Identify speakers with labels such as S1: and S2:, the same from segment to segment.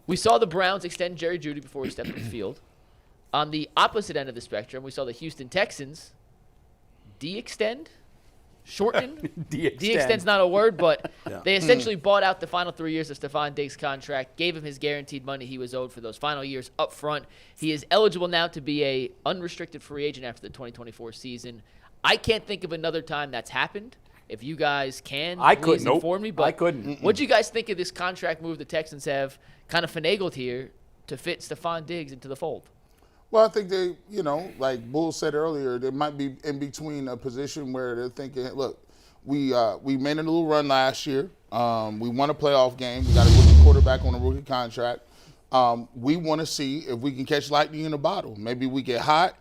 S1: We saw the Browns extend Jerry Jeudy before he stepped on the field. On the opposite end of the spectrum, we saw the Houston Texans de-extend, shorten. De-extend's not a word, but they essentially bought out the final 3 years of Stefon Diggs' contract, gave him his guaranteed money he was owed for those final years up front. He is eligible now to be a unrestricted free agent after the 2024 season. I can't think of another time that's happened. If you guys can, please inform me. But
S2: I couldn't.
S1: What do you guys think of this contract move the Texans have kind of finagled here to fit Stefon Diggs into the fold?
S3: Well, I think they, like Bull said earlier, they might be in between a position where they're thinking, look, we made a little run last year. We won a playoff game. We got a rookie quarterback on a rookie contract. We want to see if we can catch lightning in a bottle. Maybe we get hot.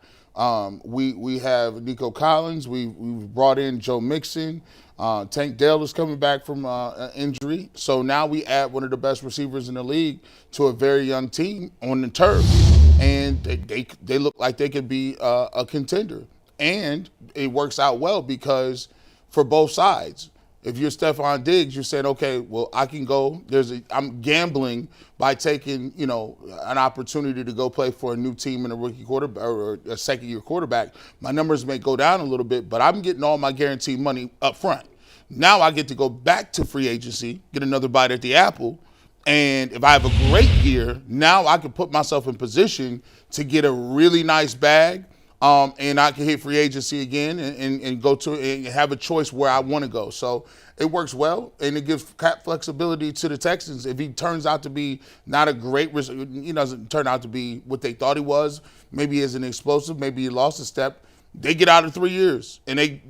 S3: We have Nico Collins. We've brought in Joe Mixon. Tank Dell is coming back from an injury. So now we add one of the best receivers in the league to a very young team on the turf. And they look like they could be a contender. And it works out well because for both sides, if you're Stefon Diggs, you're saying, okay, well, I can go. I'm gambling by taking, an opportunity to go play for a new team and a rookie quarterback or a second-year quarterback. My numbers may go down a little bit, but I'm getting all my guaranteed money up front. Now I get to go back to free agency, get another bite at the apple. And if I have a great year, now I can put myself in position to get a really nice bag. And I can hit free agency again and go to and have a choice where I want to go. So it works well, and it gives cap flexibility to the Texans. If he turns out to be not a great, he doesn't turn out to be what they thought he was. Maybe he isn't explosive. Maybe he lost a step. They get out in 3 years, and they,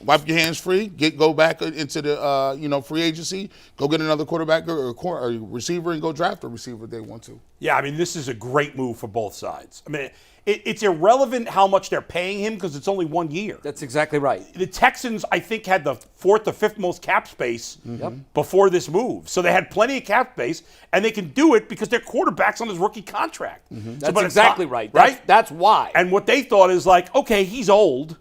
S3: wipe your hands free, go back into the, free agency, go get another quarterback or a receiver, and go draft a receiver if they want to.
S4: Yeah, I mean, this is a great move for both sides. I mean, it's irrelevant how much they're paying him because it's only 1 year.
S2: That's exactly right.
S4: The Texans, I think, had the fourth or fifth most cap space before this move. So they had plenty of cap space, and they can do it because their quarterback's on his rookie contract.
S2: That's exactly right.
S4: Right?
S2: That's why.
S4: And what they thought is like, okay, he's old.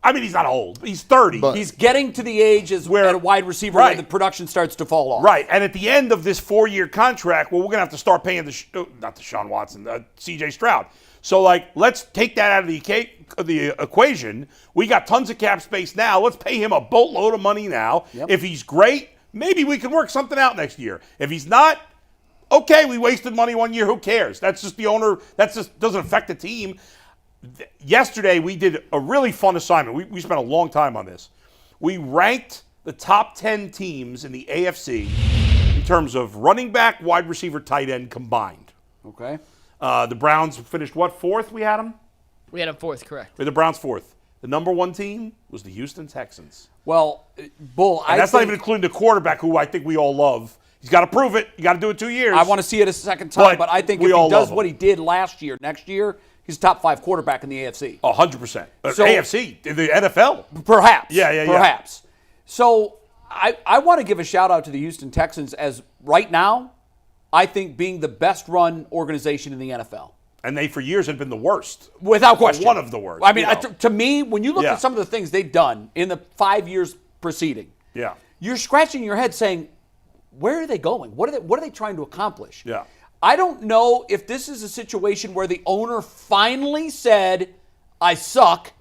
S4: I mean, he's not old. He's 30.
S2: But he's getting to the age as where a wide receiver where the production starts to fall off.
S4: Right. And at the end of this 4-year contract, well, we're going to have to start paying not Deshaun Watson, C.J. Stroud. So, let's take that out of the equation. We got tons of cap space now. Let's pay him a boatload of money now. Yep. If he's great, maybe we can work something out next year. If he's not, okay, we wasted money 1 year. Who cares? That's just the owner. That just doesn't affect the team. Yesterday, we did a really fun assignment. We spent a long time on this. We ranked the top 10 teams in the AFC in terms of running back, wide receiver, tight end combined.
S2: Okay.
S4: The Browns finished fourth we had them?
S1: We had them fourth, correct.
S4: The Browns fourth. The number one team was the Houston Texans.
S2: Well, Bull,
S4: that's not even including the quarterback who I think we all love. He's got to prove it. You got to do it 2 years.
S2: I want to see it a second time, but I think if he does what he did last year, next year, he's a top 5 quarterback in the AFC.
S4: 100%. So, AFC, the NFL.
S2: Perhaps.
S4: Yeah.
S2: Perhaps. So I want to give a shout out to the Houston Texans as right now, I think being the best run organization in the NFL.
S4: And they, for years, had been the worst.
S2: Without question.
S4: One of the worst.
S2: I mean, to me, when you look at some of the things they've done in the 5 years preceding, you're scratching your head saying, where are they going? What are they trying to accomplish?
S4: Yeah.
S2: I don't know if this is a situation where the owner finally said, I suck.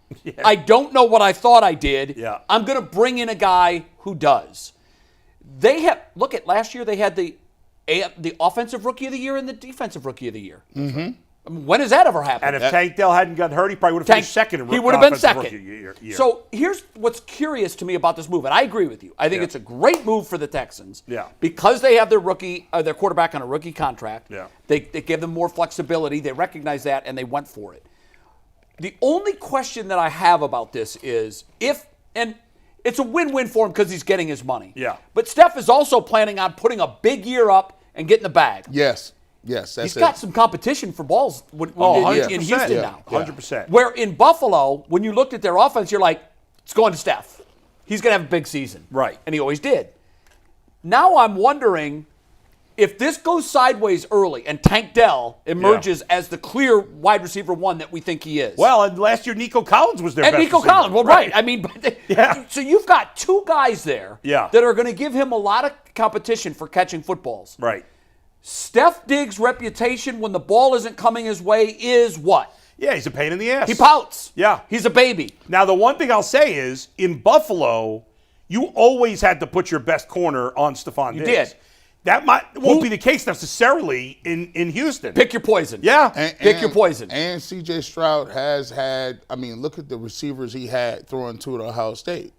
S2: I don't know what I thought I did.
S4: Yeah.
S2: I'm going to bring in a guy who does. Look at last year, they had the offensive rookie of the year and the defensive rookie of the year.
S3: Mm-hmm.
S2: I mean, when has that ever happened?
S4: And if Tank Dell hadn't gotten hurt, he probably would have finished second in
S2: He would have been second.
S4: Rookie year.
S2: So here's what's curious to me about this move, and I agree with you. I think it's a great move for the Texans.
S4: Yeah.
S2: Because they have their quarterback on a rookie contract.
S4: Yeah.
S2: They give them more flexibility. They recognize that, and they went for it. The only question that I have about this is and it's a win-win for him because he's getting his money.
S4: Yeah.
S2: But Steph is also planning on putting a big year up and getting the bag.
S3: Yes, that's
S2: He's got some competition for balls in Houston now.
S4: 100%.
S2: Where in Buffalo, when you looked at their offense, you're like, it's going to Steph. He's going to have a big season.
S4: Right.
S2: And he always did. Now I'm wondering if this goes sideways early and Tank Dell emerges as the clear wide receiver one that we think he is.
S4: Well, and last year Nico Collins was their best
S2: Nico
S4: receiver.
S2: Collins, well, right. I mean, so you've got 2 guys there that are going to give him a lot of competition for catching footballs.
S4: Right.
S2: Steph Diggs' reputation when the ball isn't coming his way is what?
S4: Yeah, he's a pain in the ass.
S2: He pouts.
S4: Yeah.
S2: He's a baby.
S4: Now, the one thing I'll say is, in Buffalo, you always had to put your best corner on Stefon Diggs.
S2: You did.
S4: That won't be the case necessarily in Houston.
S2: Pick your poison.
S4: Yeah.
S2: Pick your poison.
S3: And C.J. Stroud has had, look at the receivers he had throwing to at Ohio State.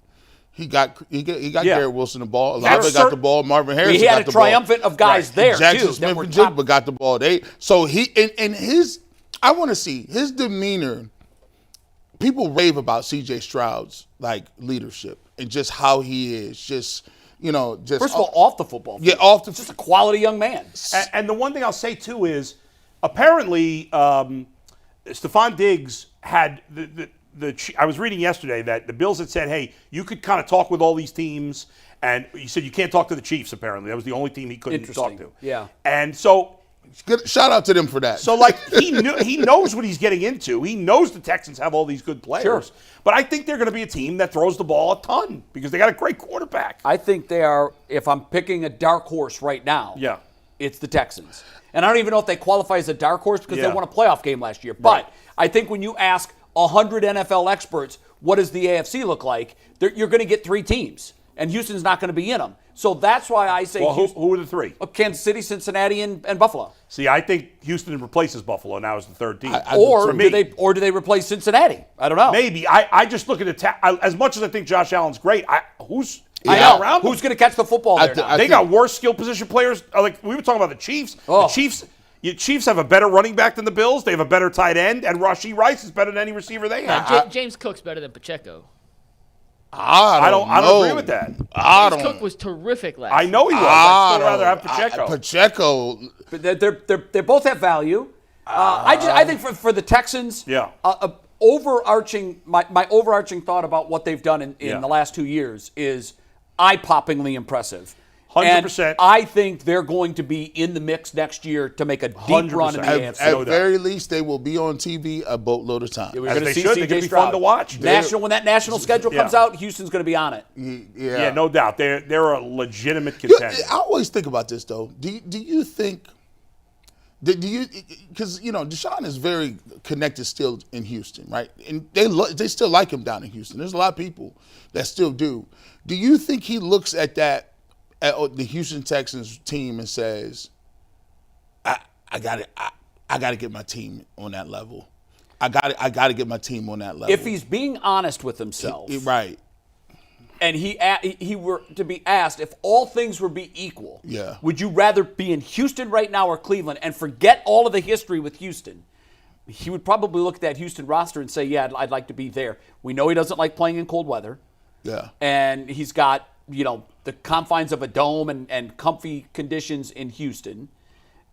S3: He got Garrett Wilson the ball. Olave got the ball. Marvin Harrison got the ball.
S2: He had a triumphant of guys there,
S3: Jackson
S2: too.
S3: Smith and Jigba got the ball. So he and his, I want to see his demeanor. People rave about C.J. Stroud's leadership and just how he is. Just
S2: First of all, off the football field.
S3: Yeah, off the
S2: just a quality young man.
S4: And the one thing I'll say too is, apparently, Stefon Diggs had I was reading yesterday that the Bills had said, hey, you could kind of talk with all these teams, and you said you can't talk to the Chiefs, apparently. That was the only team he couldn't talk to.
S2: Yeah.
S4: And so
S3: good, shout out to them for that.
S4: So, he knows what he's getting into. He knows the Texans have all these good players.
S2: Sure.
S4: But I think they're going to be a team that throws the ball a ton because they got a great quarterback.
S2: I think they are, if I'm picking a dark horse right now, it's the Texans. And I don't even know if they qualify as a dark horse because they won a playoff game last year. But I think when you ask 100 NFL experts, what does the AFC look like, you're going to get 3 teams. And Houston's not going to be in them. So that's why I say
S4: who are the 3?
S2: Kansas City, Cincinnati, and Buffalo.
S4: See, I think Houston replaces Buffalo now as the 3rd team.
S2: Or do they replace Cincinnati? I don't know.
S4: Maybe. I just look at as much as I think Josh Allen's great, who's
S2: around Who's going to catch the football there now?
S4: They got worse skill position players. Like we were talking about the Chiefs.
S2: Oh.
S4: The Chiefs have a better running back than the Bills. They have a better tight end, and Rashee Rice is better than any receiver they have.
S1: James Cook's better than Pacheco.
S4: I don't agree with that.
S1: James Cook was terrific last year.
S4: I know he was. I'd still rather have Pacheco.
S3: Pacheco.
S2: But they both have value. I think for the Texans, my overarching thought about what they've done in the last 2 years is eye-poppingly impressive.
S4: 100%.
S2: And I think they're going to be in the mix next year to make a deep 100%. Run in the AFC.
S3: At very least, they will be on TV a boatload of time.
S2: We're
S4: As
S2: going to
S4: they
S2: see
S4: should. They're going to be fun to watch.
S2: When that national schedule comes out, Houston's going to be on it.
S4: Yeah, no doubt. They're a legitimate contender.
S3: I always think about this, though. Do you think – because, Deshaun is very connected still in Houston, right? And they still like him down in Houston. There's a lot of people that still do. Do you think he looks at that, at the Houston Texans team and says, I got to get my team on that level. I got to get my team on that level.
S2: If he's being honest with himself.
S3: Right.
S2: And he were to be asked if all things were be equal.
S3: Yeah.
S2: Would you rather be in Houston right now or Cleveland and forget all of the history with Houston? He would probably look at that Houston roster and say, yeah, I'd like to be there. We know he doesn't like playing in cold weather.
S3: Yeah.
S2: And he's got, the confines of a dome and comfy conditions in Houston.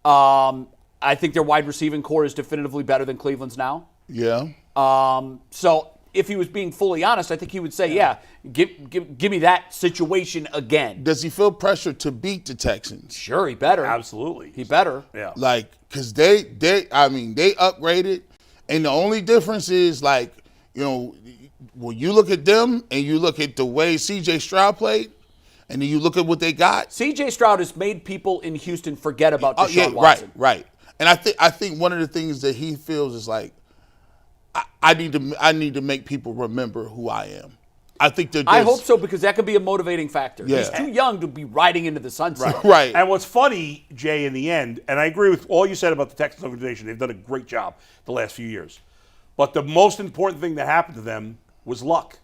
S2: I think their wide receiving core is definitively better than Cleveland's now.
S3: Yeah.
S2: So if he was being fully honest, I think he would say, give me that situation again.
S3: Does he feel pressure to beat the Texans?
S2: Sure, he better.
S4: Absolutely.
S2: He better.
S4: Yeah.
S3: Because they upgraded, and the only difference is when you look at them and you look at the way C.J. Stroud played, and then you look at what they got.
S2: C.J. Stroud has made people in Houston forget about Deshaun Watson.
S3: Right. And I think one of the things that he feels is I need to make people remember who I am. I
S2: hope so, because that could be a motivating factor.
S3: Yeah.
S2: He's too young to be riding into the sunset.
S3: Right.
S4: And what's funny, Jay, in the end, and I agree with all you said about the Texans organization, they've done a great job the last few years. But the most important thing that happened to them was luck.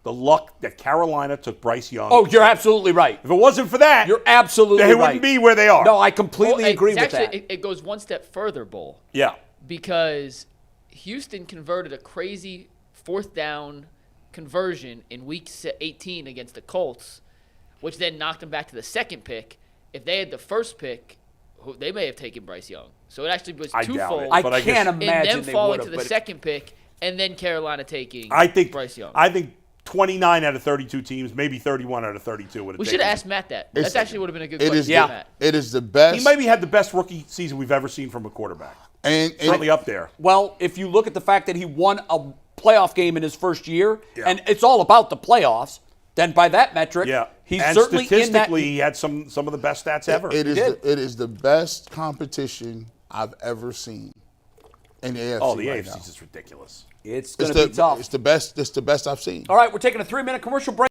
S4: The luck that Carolina took Bryce Young.
S2: Oh, you're absolutely right.
S4: If it wasn't for that,
S2: you're absolutely
S4: they
S2: right.
S4: wouldn't be where they are.
S2: No, I completely agree with that.
S1: It goes one step further, Bull.
S4: Yeah.
S1: Because Houston converted a crazy 4th down conversion in week 18 against the Colts, which then knocked them back to the 2nd pick. If they had the 1st pick, they may have taken Bryce Young. So it actually was twofold.
S2: I can't imagine
S1: and then
S2: they
S1: falling
S2: would
S1: to
S2: have.
S1: the 2nd pick, and then Carolina taking Bryce Young.
S4: I think 29 out of 32 teams, maybe 31 out of 32 would have taken.
S1: We should have asked Matt that. That actually would have been a good question for Matt.
S3: It is the best.
S4: He maybe had the best rookie season we've ever seen from a quarterback.
S3: And
S4: certainly up there.
S2: Well, if you look at the fact that he won a playoff game in his first year, and it's all about the playoffs, then by that metric, he's
S4: and
S2: certainly
S4: statistically,
S2: in that.
S4: he had some of the best stats ever.
S3: It is the best competition I've ever seen in the AFC.
S4: Oh, the
S3: right
S4: AFC
S3: now.
S4: is ridiculous.
S2: It's going to be tough.
S3: It's the best. It's the best I've seen.
S2: All right, we're taking a 3-minute commercial break.